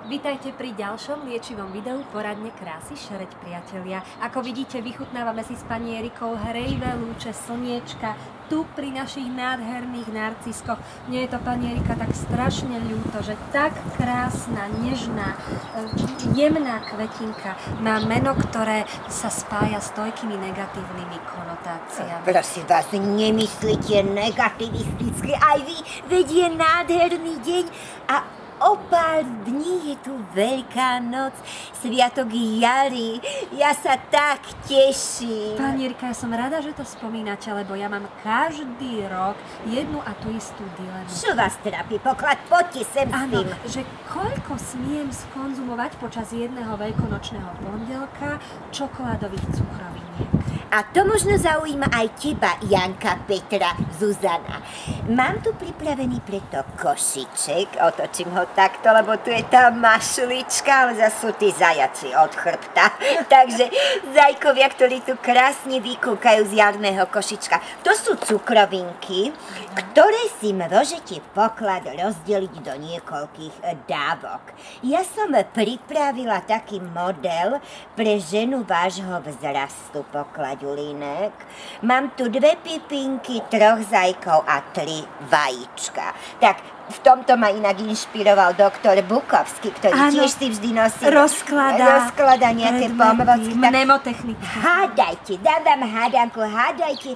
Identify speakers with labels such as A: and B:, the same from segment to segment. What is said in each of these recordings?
A: Vítajte pri ďalšom liečivom videu Poradne krásy šereť, priatelia. Ako vidíte, vychutnávame si s pani Erikou hrejvé lúče slniečka tu pri našich nádherných narciskoch. Mne je to, pani Erika, tak strašne ľúto, že tak krásna, nežná, jemná kvetinka má meno, ktoré sa spája s toľkými negatívnymi konotáciami.
B: Prosím vás, nemyslíte negativisticky, aj vy, veď je nádherný deň a o pár dní je tu Veľká noc, sviatok jary. Ja sa tak teším.
A: Pani Erika, ja som rada, že to spomínate, lebo ja mám každý rok jednu a tú istú dilemu.
B: Čo vás trápi, poklad? Poďte sem s tým.
A: Áno, že koľko smiem skonzumovať počas jedného veľkonočného pondelka čokoládových cukroviniek.
B: A to možno zaujíma aj teba, Janka, Petra, Zuzana. Mám tu pripravený preto košiček, otočím ho takto, lebo tu je tá mašlička, ale zase sú tí zajaci od chrbta. Takže zajkovia, ktorí tu krásne vykúkajú z jarného košička. To sú cukrovinky, ktoré si môžete poklad rozdeliť do niekoľkých dávok. Ja som pripravila taký model pre ženu vášho vzrastu, poklad Julínek. Mám tu 2 pipinky, 3 zajkov a 3 vajíčka. Tak v tomto ma inak inšpiroval doktor Bukovský, ktorý tiež si vždy nosí rozklada nejaké pomôcky.
A: Mnemotechniky.
B: Hádajte, dávam hádanku, hádajte,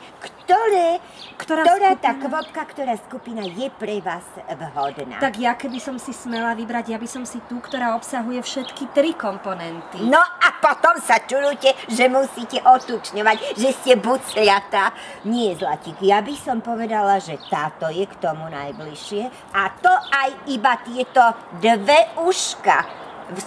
B: ktorá tá kvopka, ktorá skupina je pre vás vhodná.
A: Tak ja, keby som si smela vybrať, ja by som si tú, ktorá obsahuje všetky 3 komponenty.
B: No a potom sa čurujte, že musíte otučňovať, že ste bucliatá. Nie, Zlatík, ja by som povedala, že táto je k tomu najbližšie a to aj iba tieto 2 uška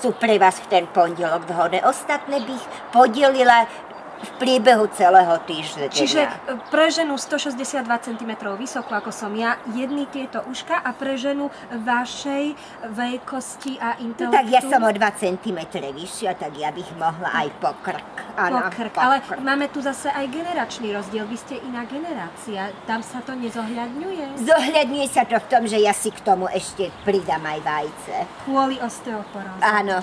B: sú pre vás v ten pondelok vhodné. Ostatné bych podelila v priebehu celého týždňa.
A: Čiže pre ženu 162 cm vysoko, ako som ja, jedny tieto uška a pre ženu vašej veľkosti a intelektu.
B: No tak ja som o 2 cm vyššia, tak ja bych mohla aj po krk.
A: Áno, ale máme tu zase aj generačný rozdiel. Vy ste iná generácia. Tam sa to nezohľadňuje?
B: Zohľadňuje sa to v tom, že ja si k tomu ešte pridám aj vajce.
A: Kvôli osteoporóze.
B: Áno,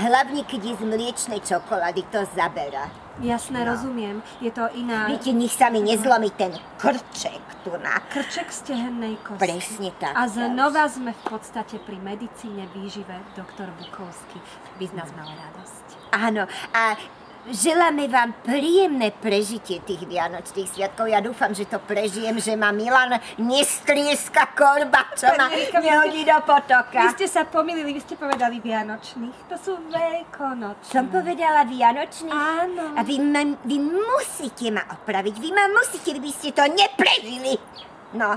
B: hlavne keď je z mliečnej čokolády, to zabera.
A: Jasné, rozumiem. Je to iná...
B: Viete, nech sa mi nezlomí ten krček tu na...
A: Krček stehennej kosti.
B: Presne tak.
A: A znova sme v podstate pri medicíne výžive. Doktor Bukovský by z nás mal radosť.
B: Áno, a želáme vám príjemné prežitie tých vianočných sviatkov. Ja dúfam, že to prežijem, že ma Milan nestrieska korba, čo ma nehodí do potoka.
A: Vy ste sa pomýlili, vy ste povedali vianočných. To sú veľkonočné.
B: Som povedala vianočných?
A: Áno.
B: A vy musíte ma opraviť. Vy ma musíte, vy by ste to neprežili. No.